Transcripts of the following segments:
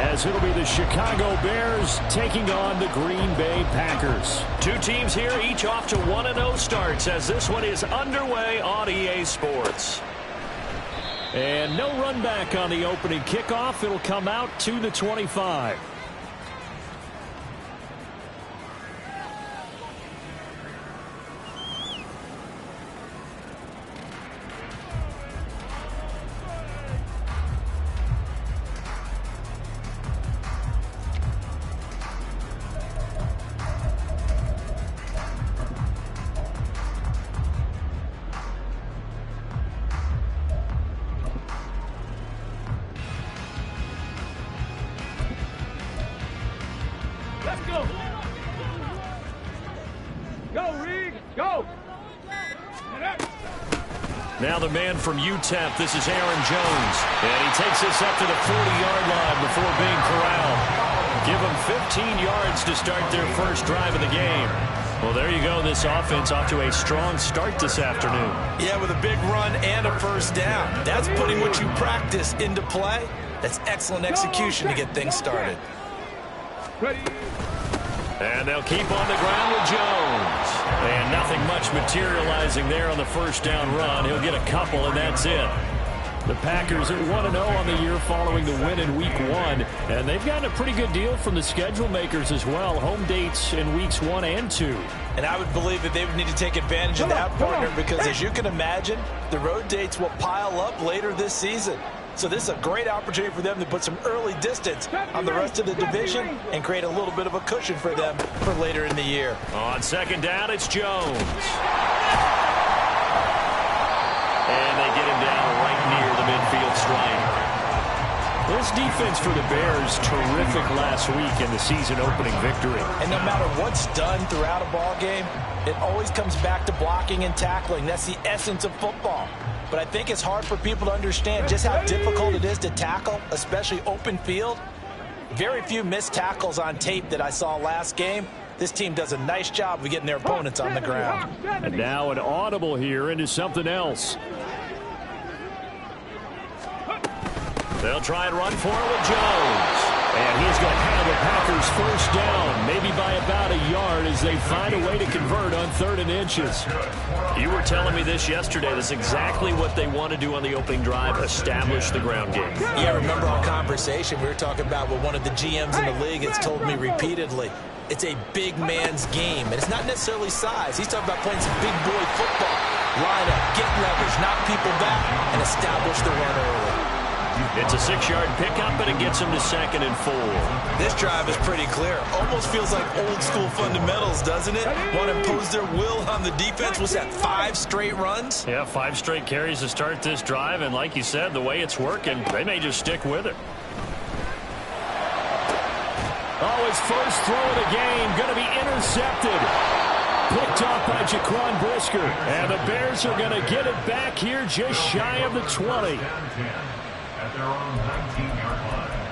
as it'll be the Chicago Bears taking on the Green Bay Packers. Two teams here, each off to 1-0 starts as this one is underway on EA Sports. And no run back on the opening kickoff. It'll come out to the 25. Let's go. Go, Reed. Go. Now the man from UTEP, this is Aaron Jones. And he takes this up to the 40-yard line before being corralled. Give him 15 yards to start their first drive of the game. Well, there you go. This offense off to a strong start this afternoon. Yeah, with a big run and a first down. That's putting what you practice into play. That's excellent execution to get things started. Ready. And they'll keep on the ground with Jones. And nothing much materializing there on the first down run. He'll get a couple, and that's it. The Packers at 1-0 on the year following the win in Week 1. And they've gotten a pretty good deal from the schedule makers as well. Home dates in Weeks 1 and 2. And I would believe that they would need to take advantage of that, partner, because as you can imagine, the road dates will pile up later this season. So this is a great opportunity for them to put some early distance on the rest of the division and create a little bit of a cushion for them for later in the year. On second down, it's Jones. And they get him down right near the midfield stripe. This defense for the Bears, terrific last week in the season-opening victory. And no matter what's done throughout a ball game, it always comes back to blocking and tackling. That's the essence of football. But I think it's hard for people to understand just how difficult it is to tackle, especially open field. Very few missed tackles on tape that I saw last game. This team does a nice job of getting their opponents on the ground. And now an audible here into something else. They'll try and run for it with Jones. And he's going to have the Packers first down, maybe by about a yard as they find a way to convert on 3rd and inches. You were telling me this yesterday. That's exactly what they want to do on the opening drive, establish the ground game. Yeah, remember our conversation? We were talking about what one of the GMs in the league has told me repeatedly. It's a big man's game, and it's not necessarily size. He's talking about playing some big boy football. Line up, get leverage, knock people back, and establish the run early. It's a 6-yard pickup, and it gets them to 2nd and 4. This drive is pretty clear. Almost feels like old-school fundamentals, doesn't it? Want to impose their will on the defense. What's that, 5 straight runs? Yeah, 5 straight carries to start this drive, and like you said, the way it's working, they may just stick with it. Oh, his first throw of the game going to be intercepted. Picked off by Jaquan Brisker. And the Bears are going to get it back here just shy of the 20. At their own 19-yard line.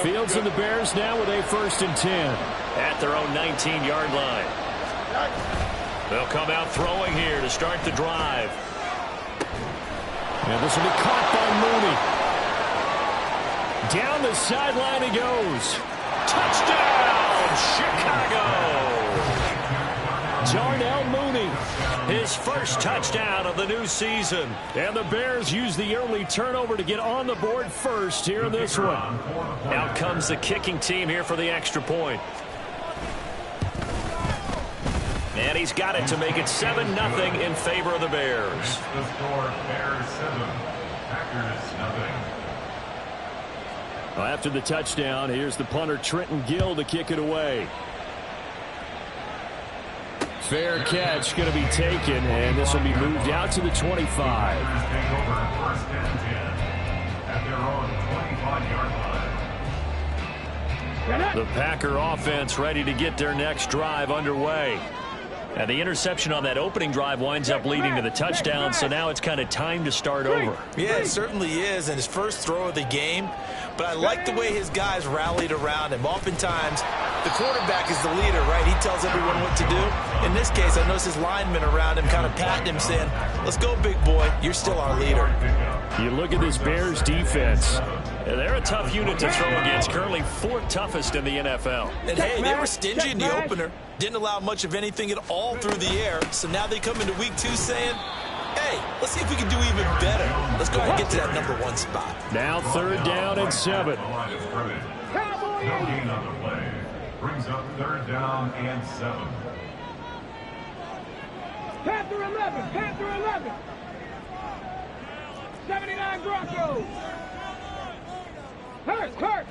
Fields and the Bears now with a 1st and 10. At their own 19-yard line. They'll come out throwing here to start the drive. And this will be caught by Mooney. Down the sideline he goes. Touchdown, Chicago! Darnell Mooney. His first touchdown of the new season. And the Bears use the early turnover to get on the board first here in this one. Out comes the kicking team here for the extra point. And he's got it to make it 7-0 in favor of the Bears. The score, Bears 7, Packers 0. Well, after the touchdown, here's the punter Trenton Gill to kick it away. Fair catch going to be taken, and this will be moved out to the 25. Take over 1st and 10 at their own 25-yard line. The Packer offense ready to get their next drive underway. And the interception on that opening drive winds up leading to the touchdown, so now it's kind of time to start over. Yeah, it certainly is, and his first throw of the game. But I like the way his guys rallied around him. Oftentimes, the quarterback is the leader, right? He tells everyone what to do. In this case, I noticed his linemen around him kind of patting him, saying, let's go, big boy. You're still our leader. You look at this Bears defense. They're a tough unit to throw against, currently 4th toughest in the NFL. And, hey, they were stingy in the opener. Didn't allow much of anything at all through the air. So now they come into week 2 saying, hey, let's see if we can do even better. Let's go ahead and get to that number 1 spot. Now 3rd down and 7. No gain on the play. Brings up 3rd down and 7. Panther 11, Panther 11. 79 Broncos. Hurt.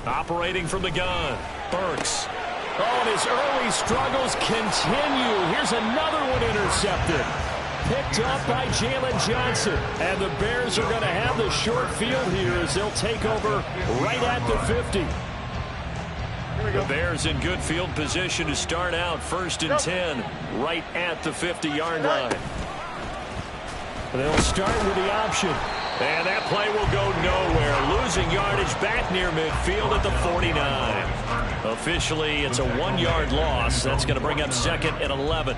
Operating from the gun, Burks. Oh, and his early struggles continue. Here's another one intercepted. Picked up by Jalen Johnson. And the Bears are going to have the short field here as they'll take over right at the 50. The Bears in good field position to start out 1st and 10 right at the 50-yard line. They'll start with the option. And that play will go nowhere. Losing yardage back near midfield at the 49. Officially, it's a 1-yard loss. That's going to bring up 2nd and 11.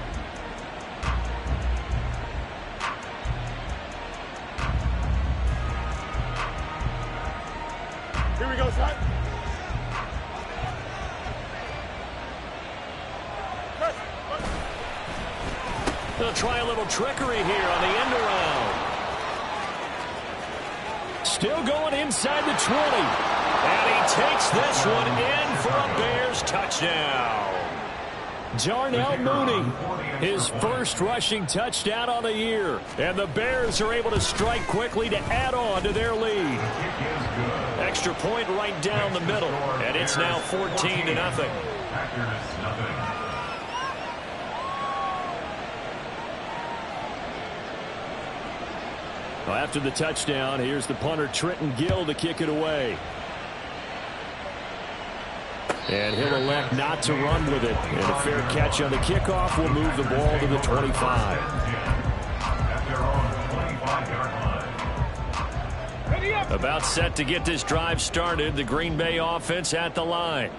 Here we go, son. They'll try a little trickery here on the end around. Still going inside the 20. And he takes this one in for a Bears touchdown. Darnell Mooney, his first rushing touchdown on the year. And the Bears are able to strike quickly to add on to their lead. Extra point right down the middle. And it's now 14-0. Well, after the touchdown, here's the punter Trenton Gill to kick it away. And he'll elect not to run with it. And a fair catch on the kickoff will move the ball to the 25. About set to get this drive started. The Green Bay offense at the line.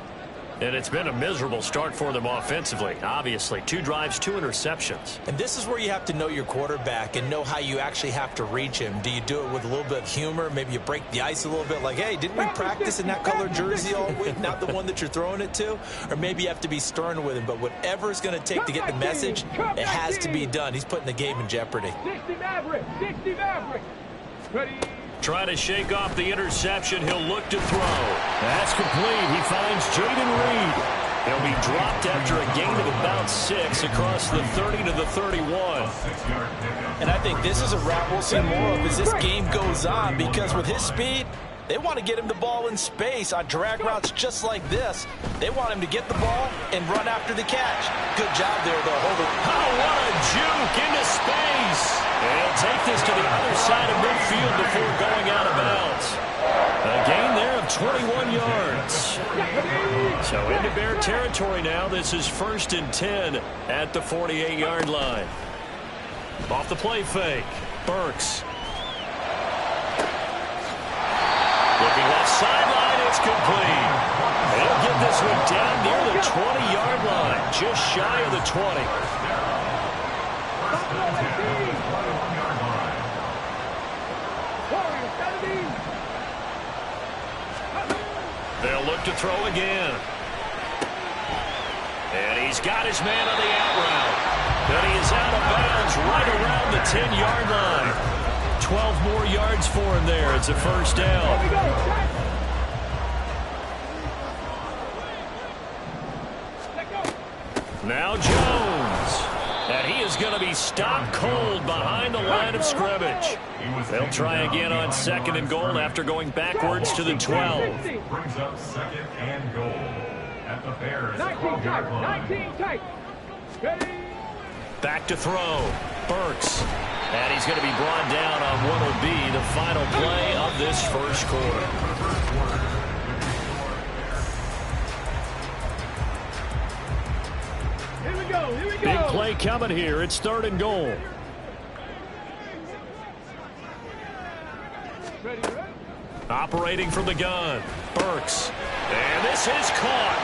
And it's been a miserable start for them offensively. Obviously, 2 drives, 2 interceptions. And this is where you have to know your quarterback and know how you actually have to reach him. Do you do it with a little bit of humor? Maybe you break the ice a little bit like, hey, didn't we practice in that color jersey all week, not the one that you're throwing it to? Or maybe you have to be stern with him. But whatever it's going to take to get the message, it has to be done. He's putting the game in jeopardy. 60 Maverick. 60 Maverick. Ready. Trying to shake off the interception. He'll look to throw. That's complete. He finds Jaden Reed. He'll be dropped after a gain of about 6 across the 30 to the 31. And I think this is a route we'll see more of as this game goes on, because with his speed, they want to get him the ball in space on drag routes just like this. They want him to get the ball and run after the catch. Good job there, though. Oh, what a juke into space. And he'll take this to the other side of midfield before going out of bounds. A gain there of 21 yards. So into Bear territory now. This is 1st and 10 at the 48-yard line. Off the play fake. Burks. Looking left sideline, it's complete. They'll get this one down near the 20-yard line, just shy of the 20. They'll look to throw again. And he's got his man on the out route. And he is out of bounds right around the 10-yard line. 12 more yards for him there. It's a first down. Now Jones. And he is going to be stopped cold behind the line of scrimmage. They'll try again on 2nd and goal after going backwards to the 12. Brings up 2nd and goal at the Bears 19 tight. 19 tight. Ready. Back to throw. Burks. And he's going to be brought down on what will be the final play of this first quarter. Here we go. Big play coming here. It's 3rd and goal. Ready. Operating from the gun, Burks. And this is caught.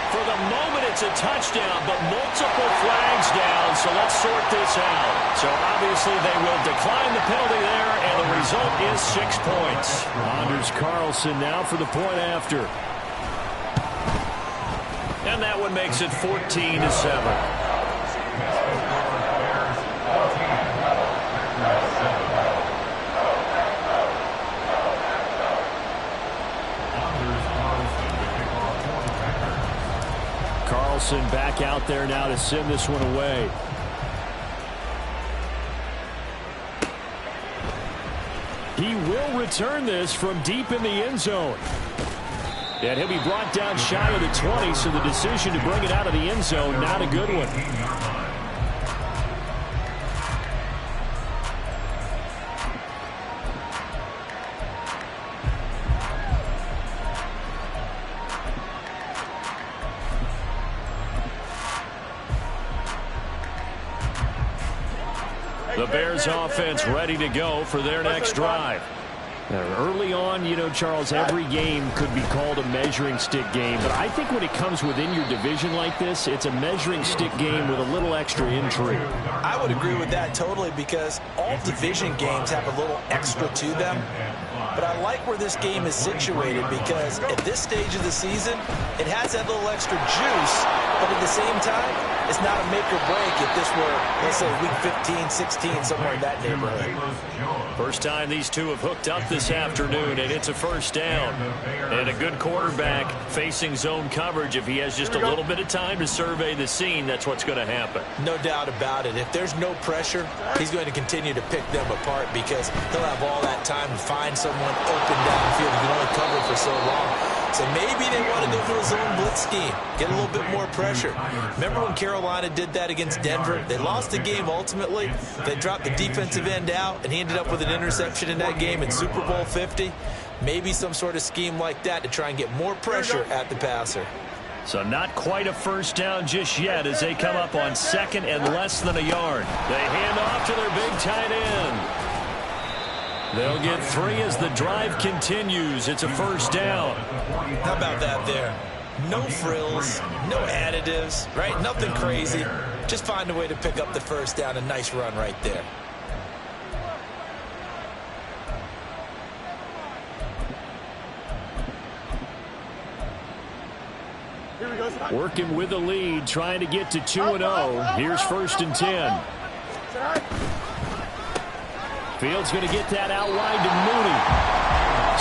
For the moment, it's a touchdown, but multiple flags down, so let's sort this out. So obviously they will decline the penalty there, and the result is 6 points. Anders Carlson now for the point after. And that one makes it 14-7. Carlson back out there now to send this one away. He will return this from deep in the end zone. And he'll be brought down shy of the 20, so the decision to bring it out of the end zone, not a good one. The Bears offense ready to go for their next drive. Early on, you know, Charles, every game could be called a measuring stick game. But I think when it comes within your division like this, it's a measuring stick game with a little extra intrigue. I would agree with that totally because all division games have a little extra to them. But I like where this game is situated because at this stage of the season, it has that little extra juice. But at the same time, it's not a make or break if this were, let's say, week 15, 16, somewhere in that neighborhood. First time these two have hooked up this afternoon, and it's a first down. And a good quarterback facing zone coverage. If he has just a little bit of time to survey the scene, that's what's going to happen. No doubt about it. If there's no pressure, he's going to continue to pick them apart because he'll have all that time to find someone open downfield. He can only cover for so long. So maybe they want to go to a zone blitz scheme, get a little bit more pressure. Remember when Carolina did that against Denver? They lost the game ultimately. They dropped the defensive end out, and he ended up with an interception in that game in Super Bowl 50. Maybe some sort of scheme like that to try and get more pressure at the passer. So not quite a first down just yet as they come up on 2nd and less than a yard. They hand off to their big tight end. They'll get 3 as the drive continues. It's a first down. How about that there? No frills, no additives, right? Nothing crazy. Just find a way to pick up the first down. A nice run right there. Working with the lead, trying to get to 2-0. Here's 1st and 10. Fields going to get that out wide to Mooney.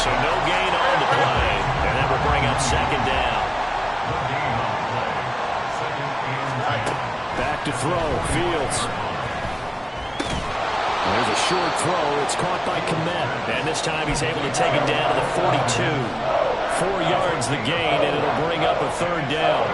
So no gain on the play, and that will bring up 2nd down. Back to throw, Fields. There's a short throw. It's caught by Kmet. And this time he's able to take it down to the 42. 4 yards the gain, and it'll bring up a 3rd down.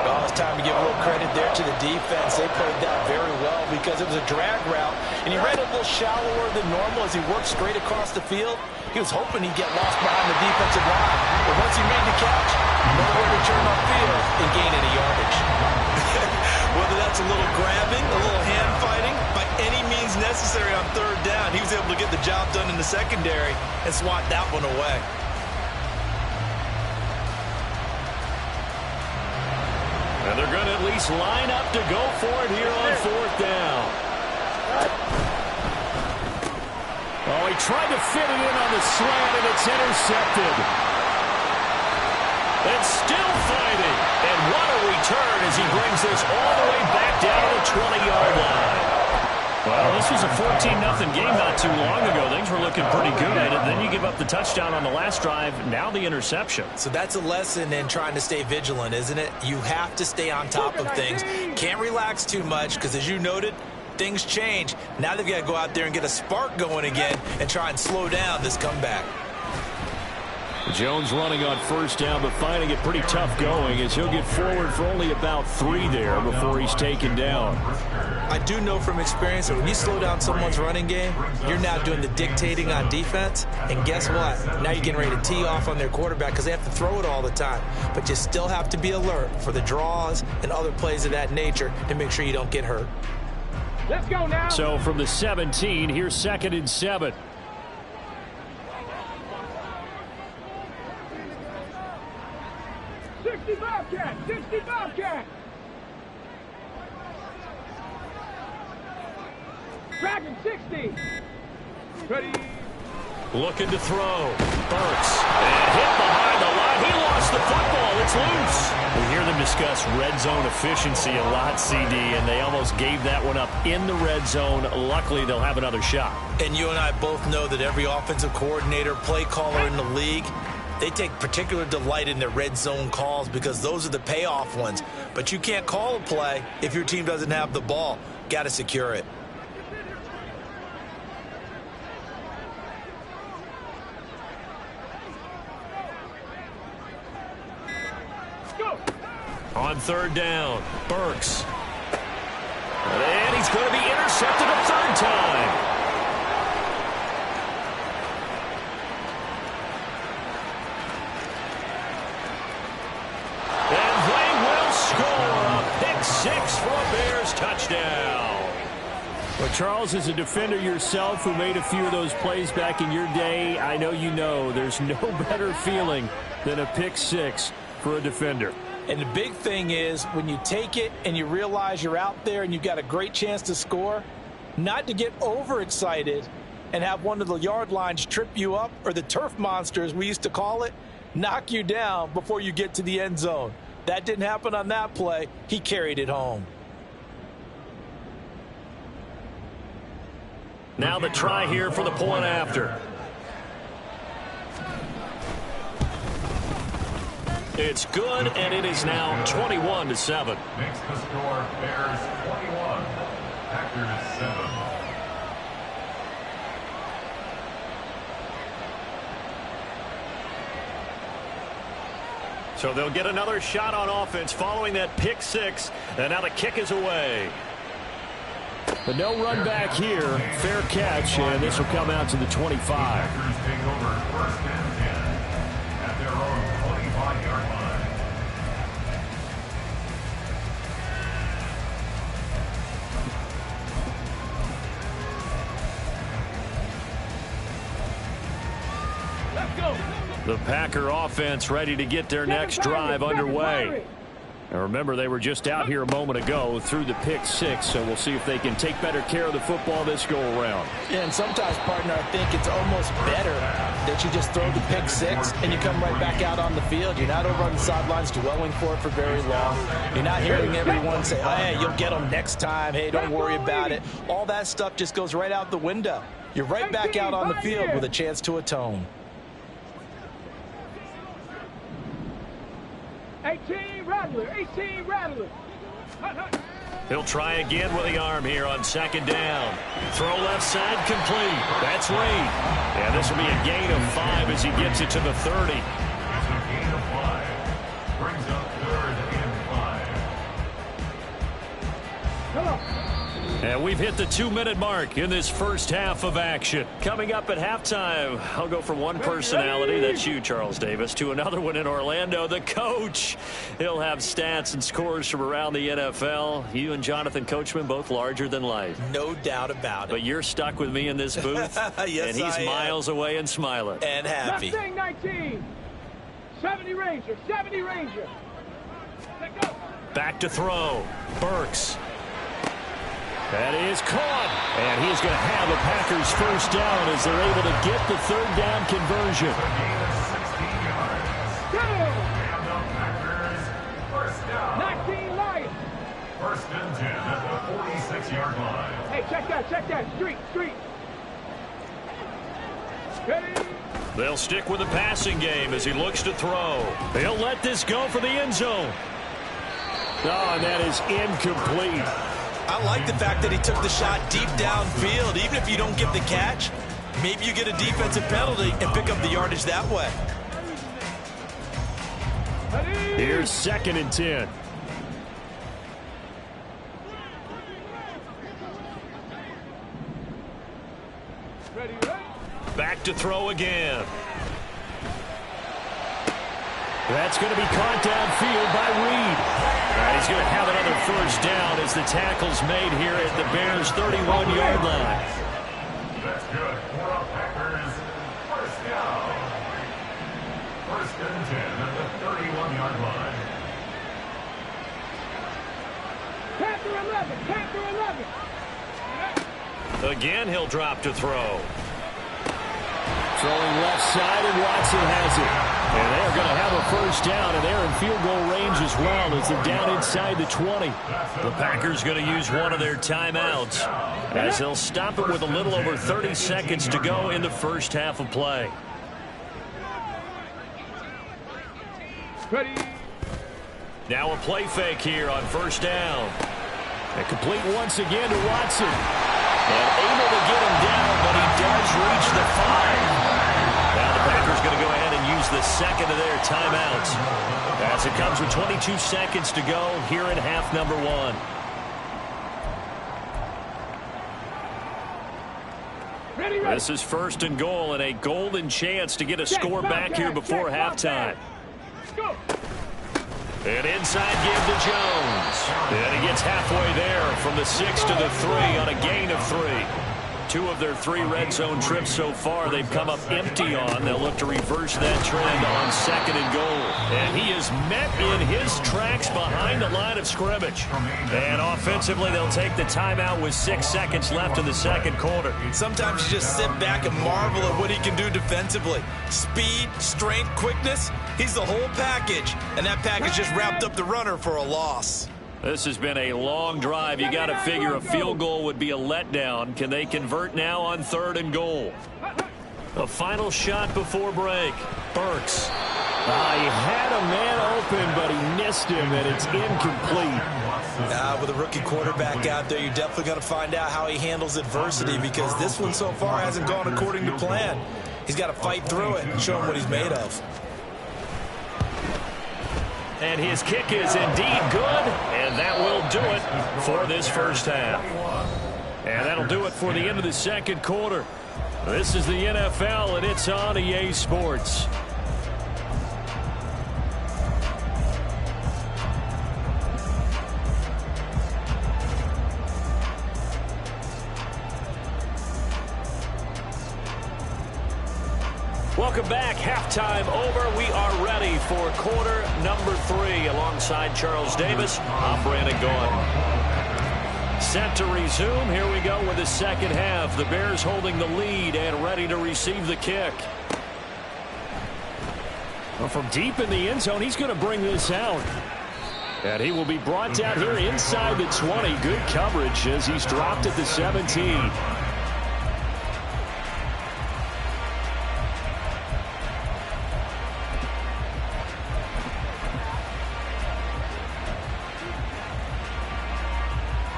Well, it's time to give a little credit there to the defense. They played that very well because it was a drag route, and he ran a little shallower than normal as he worked straight across the field. He was hoping he'd get lost behind the defensive line. But once he made the catch, nowhere to turn upfield and gain any yardage. Whether that's a little grabbing, a little hand fighting, by any means necessary on 3rd down, he was able to get the job done in the secondary and swat that one away. And they're going to at least line up to go for it here on 4th down. Oh, he tried to fit it in on the slant, and it's intercepted. And still fighting. And what a return as he brings this all the way back down to the 20-yard line. Well, this was a 14-0 game not too long ago. Things were looking pretty good. And then you give up the touchdown on the last drive. Now the interception. So that's a lesson in trying to stay vigilant, isn't it? You have to stay on top of things. Can't relax too much because, as you noted, things change. Now they've got to go out there and get a spark going again and try and slow down this comeback. Jones running on first down, but finding it pretty tough going as he'll get forward for only about 3 there before he's taken down. I do know from experience that when you slow down someone's running game, you're now doing the dictating on defense. And guess what? Now you're getting ready to tee off on their quarterback because they have to throw it all the time. But you still have to be alert for the draws and other plays of that nature to make sure you don't get hurt. Let's go now. So from the 17, here's 2nd and 7. Bobcat, 60 Bobcat. Dragon 60. Ready. Looking to throw. Burks. And hit behind the line. He lost the football. It's loose. We hear them discuss red zone efficiency a lot, CD, and they almost gave that one up in the red zone. Luckily, they'll have another shot. And you and I both know that every offensive coordinator, play caller in the league, they take particular delight in their red zone calls because those are the payoff ones. But you can't call a play if your team doesn't have the ball. Got to secure it. Go. On 3rd down, Burks. And he's going to be intercepted a 3rd time. For a Bears touchdown. Well, Charles, as a defender yourself who made a few of those plays back in your day, I know you know there's no better feeling than a pick 6 for a defender. And the big thing is when you take it and you realize you're out there and you've got a great chance to score, not to get overexcited and have one of the yard lines trip you up, or the turf monsters we used to call it, knock you down before you get to the end zone. That didn't happen on that play. He carried it home. Now the try here for the point after. It's good, and it is now 21-7. Makes the score Bears 21, Packers 7. So they'll get another shot on offense following that pick 6, and now the kick is away. But no run back here. Fair catch, and this will come out to the 25. Packers take over 1st and 10 at their own 25-yard line. Let's go. The Packer offense ready to get their next drive underway. And remember, they were just out here a moment ago through the pick 6, so we'll see if they can take better care of the football this go-around. Yeah, and sometimes, partner, I think it's almost better that you just throw the pick 6 and you come right back out on the field. You're not over on the sidelines dwelling for it for very long. You're not hearing everyone say, oh, hey, you'll get them next time. Hey, don't worry about it. All that stuff just goes right out the window. You're right back out on the field with a chance to atone. 18 Rattler, 18 Rattler. He'll try again with the arm here on 2nd down. Throw left side complete. That's Reed. And this will be a gain of 5 as he gets it to the 30. It's a gain of 5. Brings up 3rd and 5. Come on. And we've hit the 2-minute mark in this first half of action. Coming up at halftime, I'll go from one personality, that's you, Charles Davis, to another one in Orlando, the coach. He'll have stats and scores from around the NFL. You and Jonathan Coachman, both larger than life. No doubt about it. But you're stuck with me in this booth, Yes, and he's I miles away and smiling. And happy. Mustang 19. 70 Ranger, 70 Ranger. Let go. Back to throw. Burks. That is caught. And he's going to have a Packers first down as they're able to get the 3rd down conversion. A gain of 16 yards. Go. And the Packers first down. 19 Lions. 1st and 10 at the 46-yard line. Hey, check that, check that. Street. Ready. They'll stick with the passing game as he looks to throw. He'll let this go for the end zone. Oh, and that is incomplete. I like the fact that he took the shot deep downfield. Even if you don't get the catch, maybe you get a defensive penalty and pick up the yardage that way. Here's 2nd and 10. Back to throw again. That's going to be caught downfield by Reed. He's going to have another first down as the tackle's made here at the Bears' 31-yard line. That's good for the Packers. First down. 1st and 10 at the 31-yard line. Panther 11, Panther 11. Again, he'll drop to throw. Throwing left side, and Watson has it. And they're going to have a first down, and they're in field goal range as well as they're down inside the 20. The Packers going to use one of their timeouts as they'll stop it with a little over 30 seconds to go in the first half of play. Ready. Now a play fake here on first down. And complete once again to Watson. And able to get him down, but he does reach the 5. Now the Packers going to go ahead and use the second of their timeouts as it comes with 22 seconds to go here in half number 1. Ready, ready. This is 1st and goal and a golden chance to get a score back here before halftime. Go. And inside give to Jones. And he gets halfway there from the 6 to the 3 on a gain of 3. 2 of their 3 red zone trips so far they've come up empty on. They'll look to reverse that trend on 2nd and goal. And he is met in his tracks behind the line of scrimmage. And offensively, they'll take the timeout with 6 seconds left in the 2nd quarter. Sometimes you just sit back and marvel at what he can do defensively. Speed, strength, quickness. He's the whole package. And that package just wrapped up the runner for a loss. This has been a long drive. You got to figure a field goal would be a letdown. Can they convert now on 3rd and goal? A final shot before break. Burks. He had a man open, but he missed him, and it's incomplete. With a rookie quarterback out there, you're definitely going to find out how he handles adversity because this one so far hasn't gone according to plan. He's got to fight through it and show him what he's made of. And his kick is indeed good, and that will do it for this first half. And that'll do it for the end of the 2nd quarter. This is the NFL, and it's on EA Sports. Welcome back. Halftime over. We are ready for quarter number 3. Alongside Charles Davis, I'm Brandon Gaudin. Set to resume. Here we go with the 2nd half. The Bears holding the lead and ready to receive the kick. Well, from deep in the end zone, he's going to bring this out. And he will be brought down here inside the 20. Good coverage as he's dropped at the 17.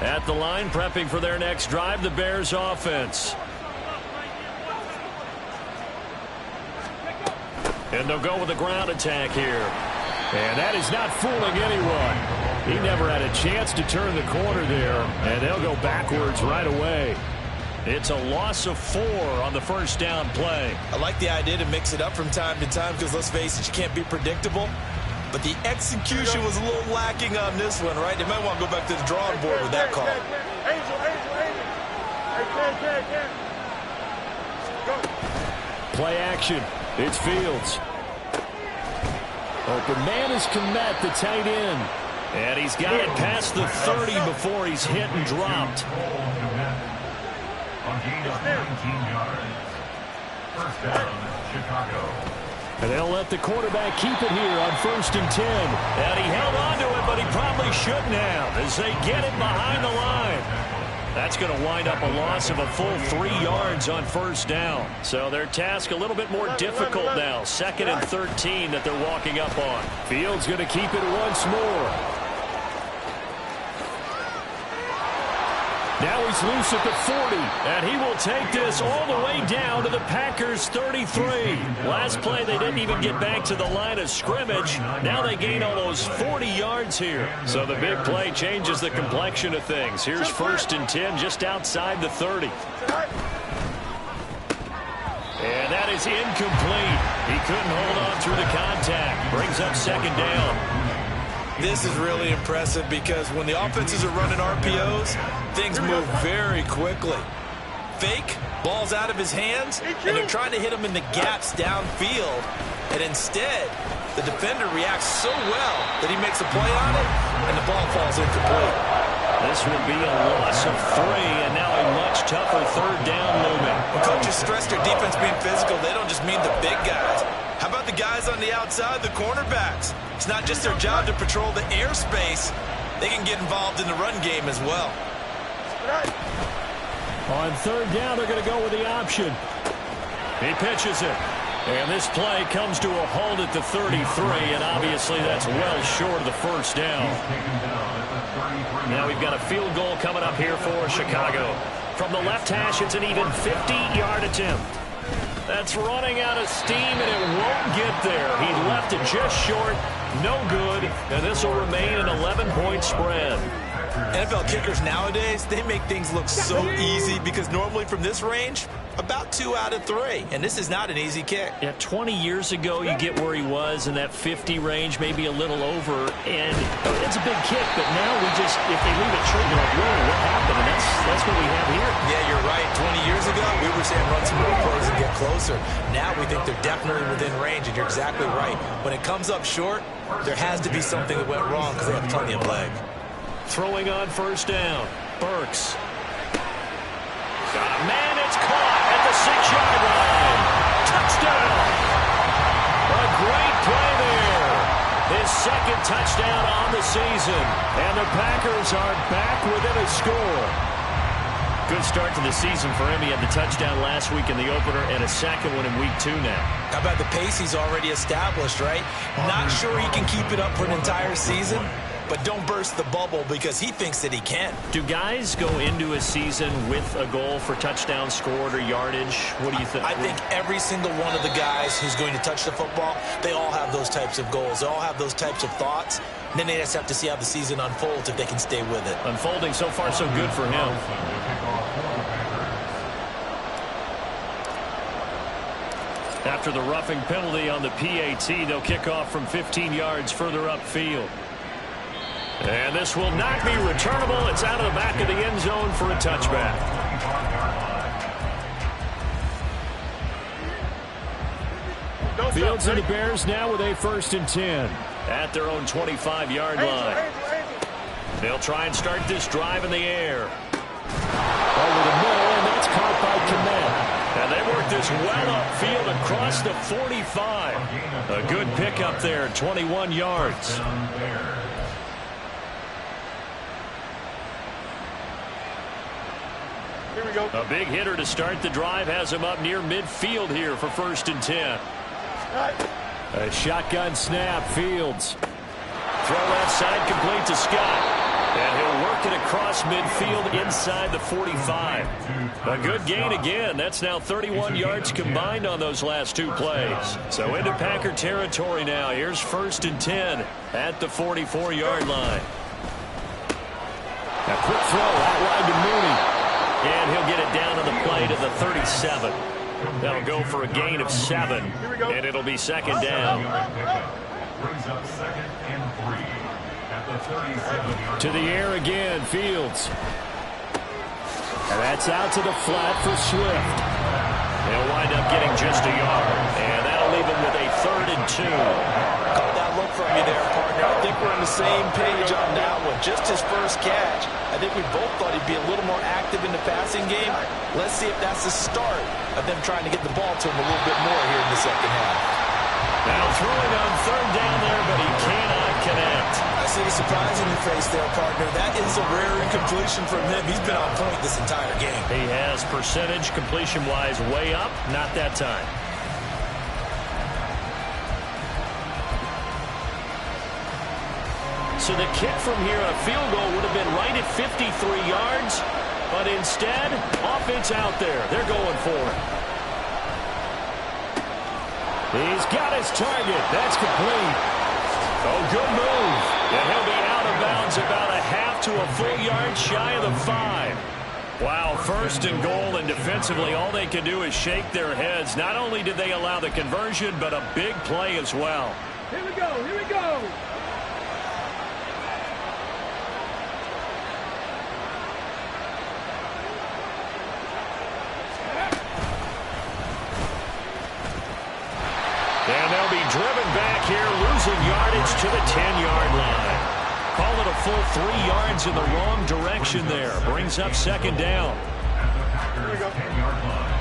At the line, prepping for their next drive, the Bears offense. And they'll go with a ground attack here. And that is not fooling anyone. He never had a chance to turn the corner there, and they'll go backwards right away. It's a loss of 4 on the first down play. I like the idea to mix it up from time to time because, let's face it, you can't be predictable. But the execution was a little lacking on this one, right? They might want to go back to the drawing board with that call. Play action. It's Fields. Open man is Kmet, the tight end. And he's got it past the 30 before he's hit and dropped. On gain of 19 yards. First down, Chicago. And they'll let the quarterback keep it here on 1st and 10. And he held on to it, but he probably shouldn't have as they get it behind the line. That's going to wind up a loss of a full 3 yards on first down. So their task a little bit more difficult now. 2nd and 13 that they're walking up on. Fields going to keep it once more. Now he's loose at the 40, and he will take this all the way down to the Packers' 33. Last play, they didn't even get back to the line of scrimmage. Now they gain almost 40 yards here. So the big play changes the complexion of things. Here's 1st and 10 just outside the 30. And that is incomplete. He couldn't hold on through the contact. Brings up 2nd down. This is really impressive because when the offenses are running RPOs, things move very quickly. Fake, ball's out of his hands, and they're trying to hit him in the gaps downfield. And instead, the defender reacts so well that he makes a play on it, and the ball falls incomplete. This will be a loss of 3, and now a much tougher 3rd down looming. When coaches stress their defense being physical, they don't just mean the big guys. How about the guys on the outside, the cornerbacks? It's not just their job to patrol the airspace. They can get involved in the run game as well. On 3rd down, they're going to go with the option. He pitches it. And this play comes to a halt at the 33, and obviously that's well short of the 1st down. Now we've got a field goal coming up here for Chicago. From the left hash, it's an even 50-yard attempt. That's running out of steam, and it won't get there. He left it just short. No good, and this will remain an 11-point spread. NFL kickers nowadays, they make things look so easy because normally from this range, about 2 out of 3. And this is not an easy kick. Yeah, 20 years ago, you get where he was in that 50 range, maybe a little over. And it's a big kick, but now we just, if they leave it short, you're like, whoa, what happened? And that's what we have here. Yeah, you're right. 20 years ago, we were saying run some more plays and get closer. Now we think they're definitely within range, and you're exactly right. When it comes up short, there has to be something that went wrong because they have plenty of leg. Throwing on 1st down. Burks. Got a man, it's caught at the 6-yard line. Touchdown. A great play there. His 2nd touchdown on the season. And the Packers are back within a score. Good start to the season for him. He had the touchdown last week in the opener and a 2nd one in week 2 now. How about the pace he's already established, right? Not sure he can keep it up for an entire season, but don't burst the bubble because he thinks that he can. Do guys go into a season with a goal for touchdowns scored or yardage? What do you think? I think every single one of the guys who's going to touch the football, they all have those types of goals. They all have those types of thoughts. And then they just have to see how the season unfolds if they can stay with it. Unfolding so far so good for him. After the roughing penalty on the PAT, they'll kick off from 15 yards further upfield. And this will not be returnable. It's out of the back of the end zone for a touchback. Fields and the Bears now with a 1st and 10 at their own 25-yard line. They'll try and start this drive in the air. Over the middle, and that's caught by Kmet. And they work this well upfield across the 45. A good pickup there, 21 yards. Here we go. A big hitter to start the drive has him up near midfield here for 1st and 10. A shotgun snap, Fields. Throw left side complete to Scott. And he'll work it across midfield inside the 45. A good gain again. That's now 31 yards combined on those last 2 plays. So into Packer territory now. Here's 1st and 10 at the 44-yard line. A quick throw out wide to Mooney. And he'll get it down on the play to the 37. That'll go for a gain of 7. And it'll be 2nd down. Brings up 2nd and 3. To the air again, Fields. And that's out to the flat for Swift. They'll wind up getting just a yard. And that'll leave him with a 3rd and 2. Caught that look from you there, partner. I think we're on the same page on that one. Just his first catch. I think we both thought he'd be a little more active in the passing game. Let's see if that's the start of them trying to get the ball to him a little bit more here in the 2nd half. Now throwing on 3rd down there, but he cannot connect. I see the surprise in your face there, partner. That is a rare incompletion from him. He's been on point this entire game. He has percentage completion-wise way up. Not that time. So the kick from here on a field goal would have been right at 53 yards. But instead, offense out there. They're going for it. He's got his target. That's complete. Oh, good move. And he'll be out of bounds about a half to a full yard shy of the 5. Wow, first and goal, and defensively all they can do is shake their heads. Not only did they allow the conversion, but a big play as well. Here we go, here we go. And they'll be driven back here, losing yardage to the 10-yard line. Call it a full 3 yards in the wrong direction there. Brings up second down. Packers 10-yard line.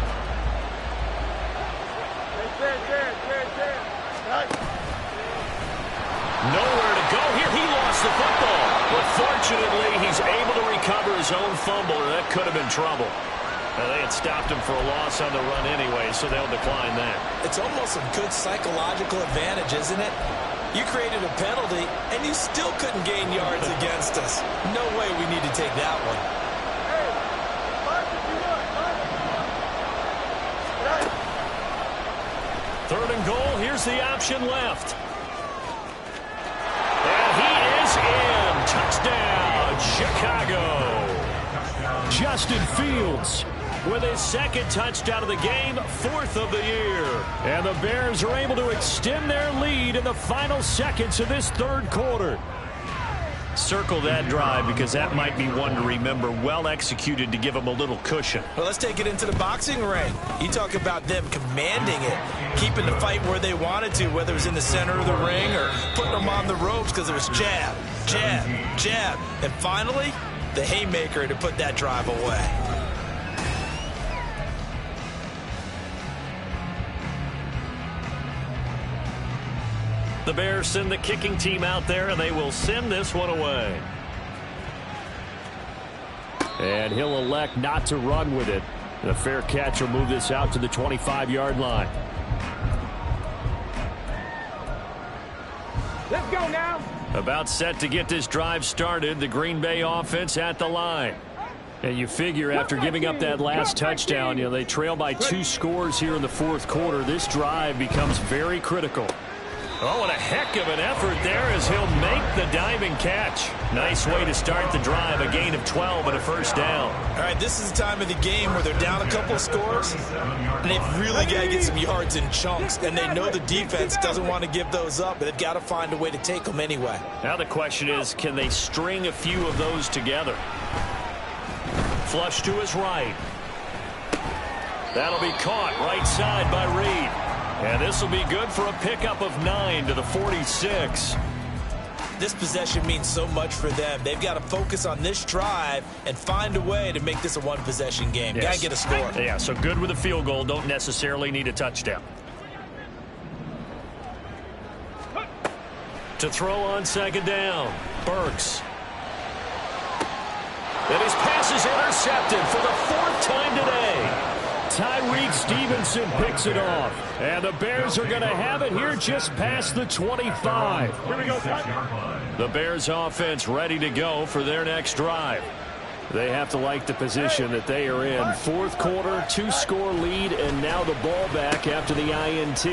Nowhere to go here. He lost the football. But fortunately, he's able to recover his own fumble, or that could have been trouble. They had stopped him for a loss on the run anyway, so they'll decline that. It's almost a good psychological advantage, isn't it? You created a penalty, and you still couldn't gain yards against us. No way we need to take that one. Third and goal. Here's the option left. And he is in. Touchdown, Chicago. Justin Fields with his second touchdown of the game, 4th of the year. And the Bears are able to extend their lead in the final seconds of this third quarter. Circle that drive because that might be one to remember. Well executed to give them a little cushion. Well, let's take it into the boxing ring. You talk about them commanding it, keeping the fight where they wanted to, whether it was in the center of the ring or putting them on the ropes because it was jab, jab, jab. And finally, the haymaker to put that drive away. The Bears send the kicking team out there, and they will send this one away. And he'll elect not to run with it. And a fair catch will move this out to the 25-yard line. Let's go now. About set to get this drive started. The Green Bay offense at the line. And you figure after giving up that last touchdown, they trail by 2 scores here in the fourth quarter. This drive becomes very critical. Oh, and a heck of an effort there as he'll make the diving catch. Nice way to start the drive. A gain of 12 and a first down. All right, this is the time of the game where they're down a couple of scores, and they've really got to get some yards in chunks, and they know the defense doesn't want to give those up, but they've got to find a way to take them anyway. Now the question is, can they string a few of those together? Flush to his right. That'll be caught right side by Reed. And this will be good for a pickup of 9 to the 46. This possession means so much for them. They've got to focus on this drive and find a way to make this a one-possession game. Yes. Got to get a score. Yeah, so good with a field goal. Don't necessarily need a touchdown. To throw on second down, Burks. And his pass is intercepted for the 4th time today. Tyreek Stevenson picks it off. And the Bears are going to have it here just past the 25. Here we go, The Bears offense ready to go for their next drive. They have to like the position that they are in. Fourth quarter, 2-score lead, and now the ball back after the INT.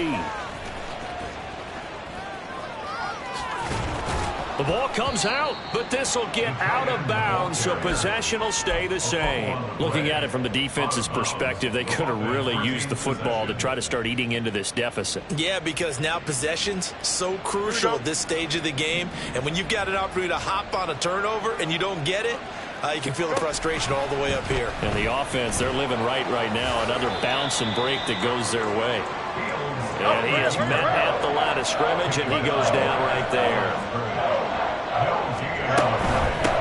The ball comes out, but this will get out of bounds, so possession will stay the same. Looking at it from the defense's perspective, they could have really used the football to try to start eating into this deficit. Yeah, because now possession's so crucial at this stage of the game, and when you've got an opportunity to hop on a turnover and you don't get it, you can feel the frustration all the way up here. And the offense, they're living right now. Another bounce and break that goes their way. And he is met at the line of scrimmage, and he goes down right there.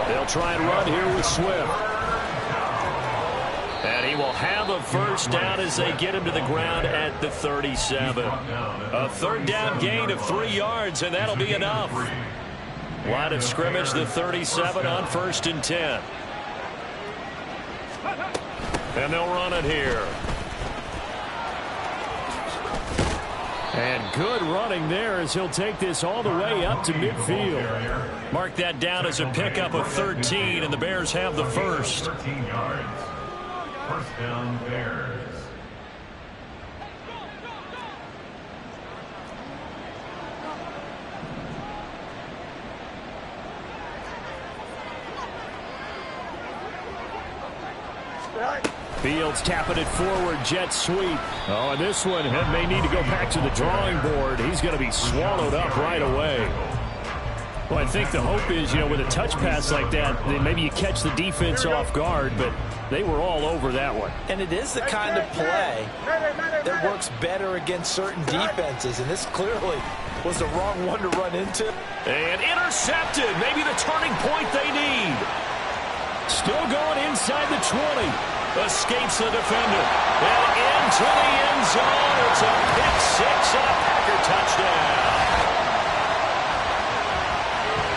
They'll try and run here with Swift. And he will have a first down as they get him to the ground at the 37. A third down gain of 3 yards, and that'll be enough. Line of scrimmage, the 37 on 1st and 10. And they'll run it here. And good running there as he'll take this all the way up to midfield. Mark that down as a pickup of 13, and the Bears have the first. 13 yards. First down, Bears. Fields tapping it forward, jet sweep. Oh, and this one may need to go back to the drawing board. He's going to be swallowed up right away. Well, I think the hope is, with a touch pass like that, then maybe you catch the defense off guard, but they were all over that one. And it is the kind of play that works better against certain defenses, and this clearly was the wrong one to run into. And intercepted, maybe the turning point they need. Still going inside the 20. Escapes the defender. And into the end zone. It's a pick-6 and a Packer touchdown.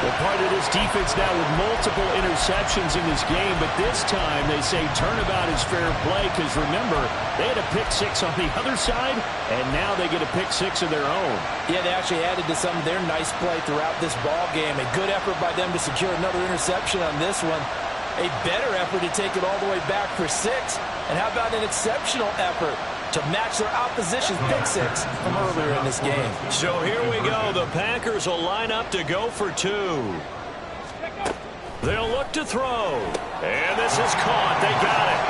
Well, part of this defense now with multiple interceptions in this game, but this time they say turnabout is fair play because, remember, they had a pick-6 on the other side, and now they get a pick-6 of their own. Yeah, they actually added to some of their nice play throughout this ball game. A good effort by them to secure another interception on this one. A better effort to take it all the way back for 6. And how about an exceptional effort to match their opposition's pick-6 from earlier in this game? So here we go. The Packers will line up to go for 2. They'll look to throw. And this is caught. They got it.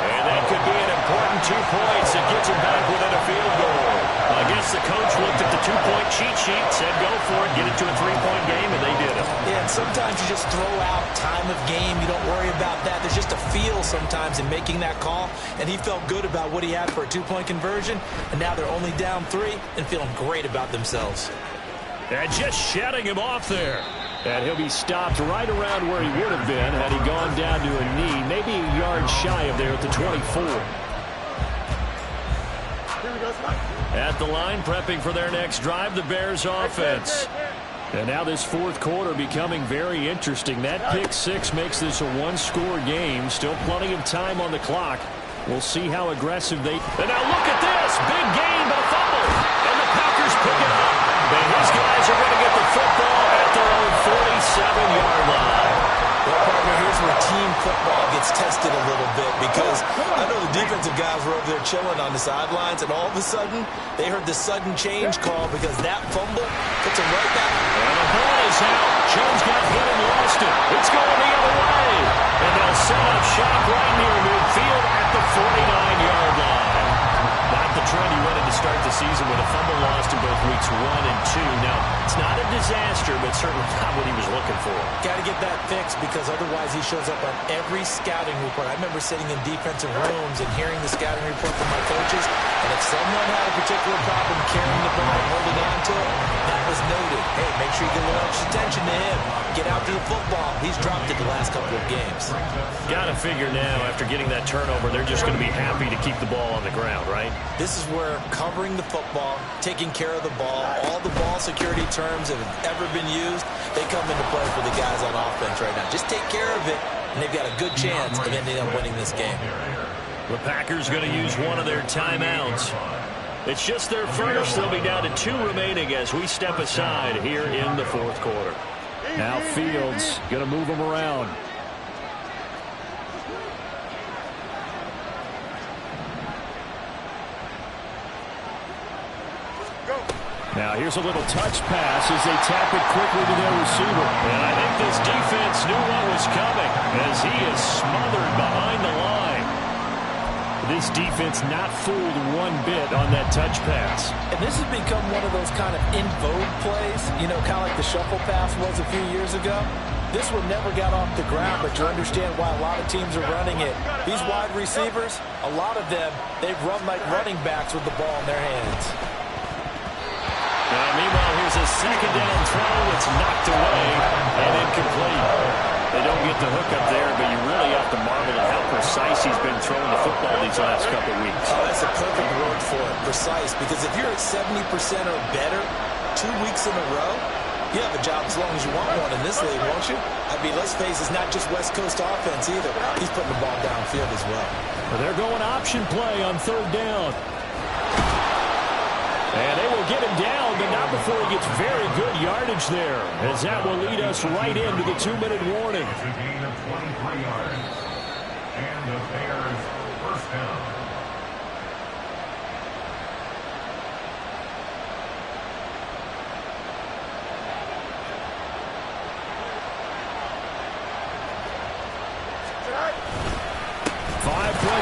And that could be an important 2 points. It gets them back within a field goal. I guess the coach looked at the 2-point cheat sheet, said go for it, get it to a 3-point game, and they did it. Yeah, and sometimes you just throw out time of game. You don't worry about that. There's just a feel sometimes in making that call, and he felt good about what he had for a 2-point conversion, and now they're only down 3 and feeling great about themselves. And just shutting him off there. And he'll be stopped right around where he would have been had he gone down to a knee, maybe a yard shy of there at the 24. At the line, prepping for their next drive, the Bears offense. And now this fourth quarter becoming very interesting. That pick-6 makes this a 1-score game. Still plenty of time on the clock. We'll see how aggressive they... And now look at this! Big gain, but a fumble! And the Packers pick it up. And these guys are going to get the football at their own 47-yard line. Well, partner, here's where team football gets tested a little bit because I know the defensive guys were over there chilling on the sidelines, and all of a sudden, they heard the sudden change call because that fumble puts them right back. And the ball is out. Jones got hit and lost it. It's going the other way. And they'll set up shop right near midfield at the 49-yard line. Not the trend he wanted to start the season with a fumble lost in both weeks 1 and 2. Now, it's not a disaster, but certainly not what he was looking for. Got to get that fixed because otherwise he shows up on every scouting report. I remember sitting in defensive rooms and hearing the scouting report from my coaches, and if someone had a particular problem carrying the ball and holding on to it, that was noted. Hey, make sure you get a little extra attention to him. Get out to the football. He's dropped it the last couple of games. Got to figure now, after getting that turnover, they're just going to be happy to keep the ball on the ground, right? This is where covering the football, taking care of the ball, all the ball security terms that have ever been used, they come into play for the guys on offense right now. Just take care of it, and they've got a good chance of ending up winning this game. The Packers going to use one of their timeouts. It's just their first. They'll be down to 2 remaining as we step aside here in the fourth quarter. Now Fields going to move them around. Now here's a little touch pass as they tap it quickly to their receiver. And I think this defense knew what was coming as he is smothered behind the line. This defense not fooled one bit on that touch pass. And this has become one of those kind of in vogue plays, kind of like the shuffle pass was a few years ago. This one never got off the ground, but you understand why a lot of teams are running it. These wide receivers, a lot of them, they've run like running backs with the ball in their hands. Meanwhile, here's a second down throw. It's knocked away and incomplete. They don't get the hook up there, but you really have to marvel at how precise he's been throwing the football these last couple of weeks. Oh, that's a perfect word for it, precise, because if you're at 70% or better 2 weeks in a row, you have a job as long as you want one in this league, won't you? I mean, let's face it, it's not just West Coast offense either. He's putting the ball downfield as well. They're going option play on third down. And they they'll get him down, but not before he gets very good yardage there, as that will lead us right into the 2-minute warning. It's a gain of 23 yards. And the Bears first down.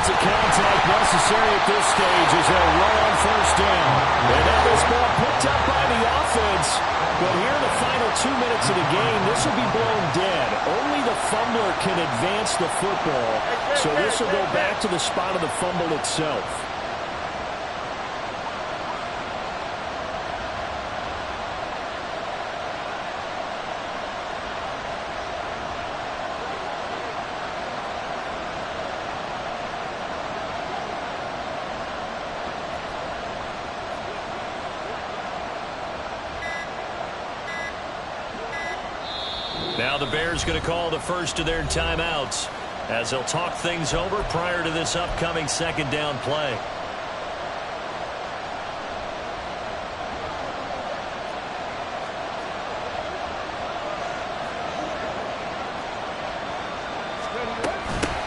Of contact necessary at this stage as they'll run on first down. And now this ball picked up by the offense. But here in the final 2 minutes of the game, this will be blown dead. Only the fumbler can advance the football. So this will go back to the spot of the fumble itself. Now the Bears going to call the first of their timeouts as they'll talk things over prior to this upcoming second down play.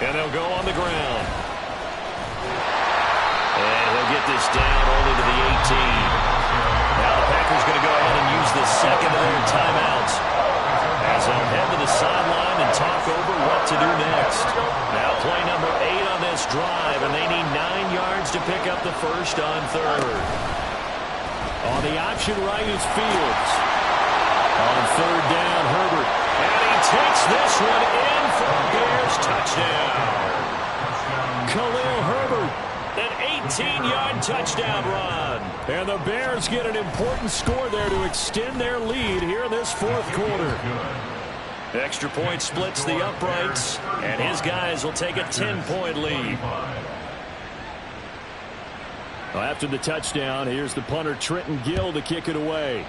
And they'll go on the ground. And he'll get this down only to the 18. Now the Packers going to go ahead and use the second of their timeouts as they'll head to the sideline and talk over what to do next. Now play number 8 on this drive, and they need 9 yards to pick up the first on third. On the option right is Fields. On third down, Herbert. And he takes this one in for a Bears touchdown. Khalil Herbert. An 18-yard touchdown run. And the Bears get an important score there to extend their lead here in this fourth quarter. Extra point splits the uprights, and his guys will take a 10-point lead. Well, after the touchdown, here's the punter Trenton Gill to kick it away.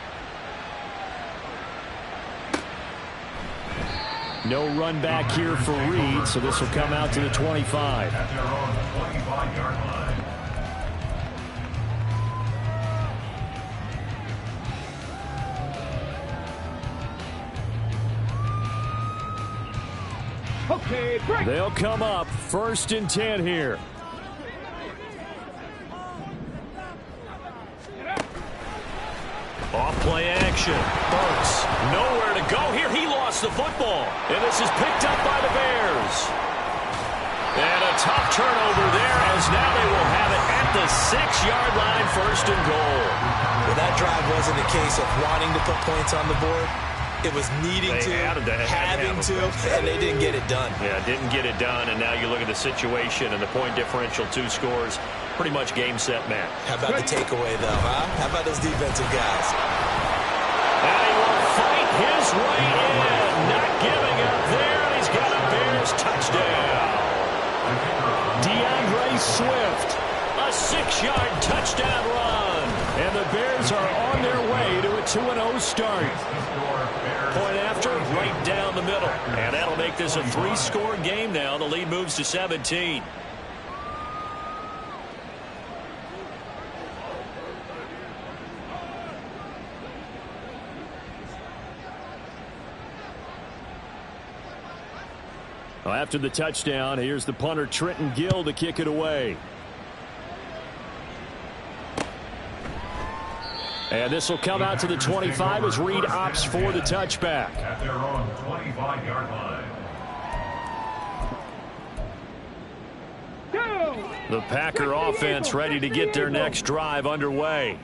No run back here for Reed, so this will come out to the 25. At their own 25-yard line. Okay, break. They'll come up 1st and 10 here. Off play action. Burks nowhere to go here. He lost the football. And this is picked up by the Bears. And a tough turnover there as now they will have it at the 6-yard line, 1st and goal. Well, that drive wasn't a case of wanting to put points on the board. It was needing to, having to, and they didn't get it done. Yeah, didn't get it done, and now you look at the situation and the point differential, 2 scores, pretty much game, set, match. How about the takeaway, though, huh? How about those defensive guys? And he will fight his way in, not giving up there, and he's got a Bears touchdown. DeAndre Swift. A 6-yard touchdown run. And the Bears are on their way to a 2-0 start. Point after, right down the middle. And that'll make this a 3-score game now. The lead moves to 17. Well, after the touchdown, here's the punter Trenton Gill to kick it away. And this will come out to the 25 as Reed opts for the touchback. At their own 25-yard line. The Packer offense ready to get their next drive underway.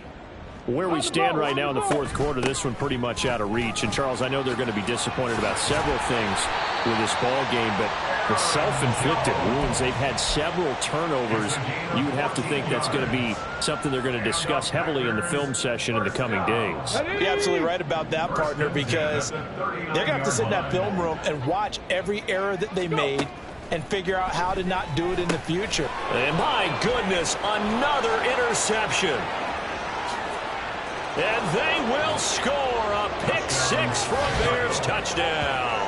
Where we stand right now in the fourth quarter, this one pretty much out of reach. And, Charles, I know they're going to be disappointed about several things with this ball game, but the self-inflicted wounds, they've had several turnovers. You would have to think that's going to be something they're going to discuss heavily in the film session in the coming days. You're absolutely right about that, partner, because they're going to have to sit in that film room and watch every error that they made and figure out how to not do it in the future. And my goodness, another interception. And they will score a pick 6 for a Bears touchdown.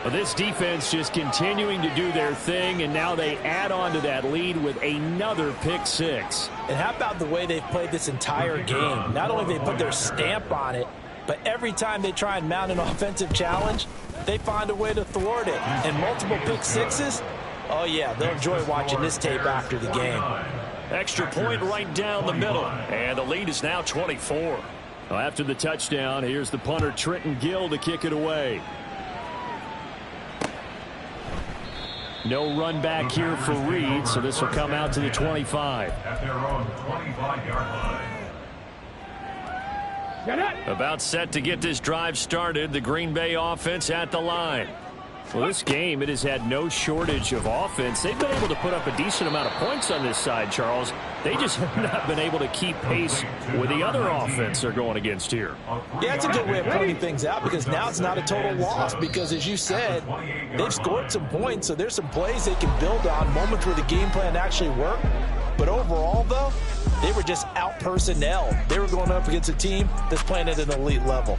Well, this defense just continuing to do their thing, and now they add on to that lead with another pick six. And how about the way they've played this entire game? Not only they put their stamp on it, but every time they try and mount an offensive challenge, they find a way to thwart it. And multiple pick sixes, oh yeah, they'll enjoy watching this tape after the game. Extra point right down the middle, and the lead is now 24. Well, after the touchdown, here's the punter Trenton Gill to kick it away. No run back here for Reed, so this will come out to the 25. At their own 25-yard line. About set to get this drive started, the Green Bay offense at the line. Well, this game, it has had no shortage of offense. They've been able to put up a decent amount of points on this side, Charles. They just have not been able to keep pace with the other offense they're going against here. Yeah, it's a good way of pointing things out because now it's not a total loss because, as you said, they've scored some points, so there's some plays they can build on, moments where the game plan actually worked. But overall, though, they were just out-personnel. They were going up against a team that's playing at an elite level.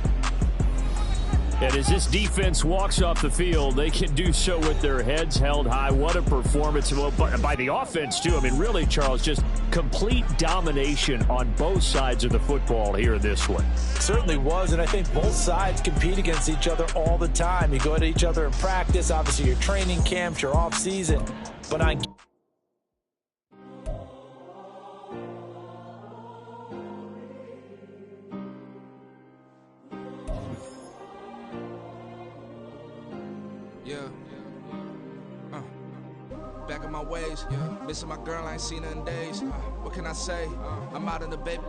And as this defense walks off the field, they can do so with their heads held high. What a performance by the offense, too. I mean, really, Charles, just complete domination on both sides of the football here in this one. Certainly was, and I think both sides compete against each other all the time. You go at each other in practice, obviously your training camps, your off-season, but on back in my ways, missing my girl, I ain't seen her in days. What can I say? I'm out in the baby.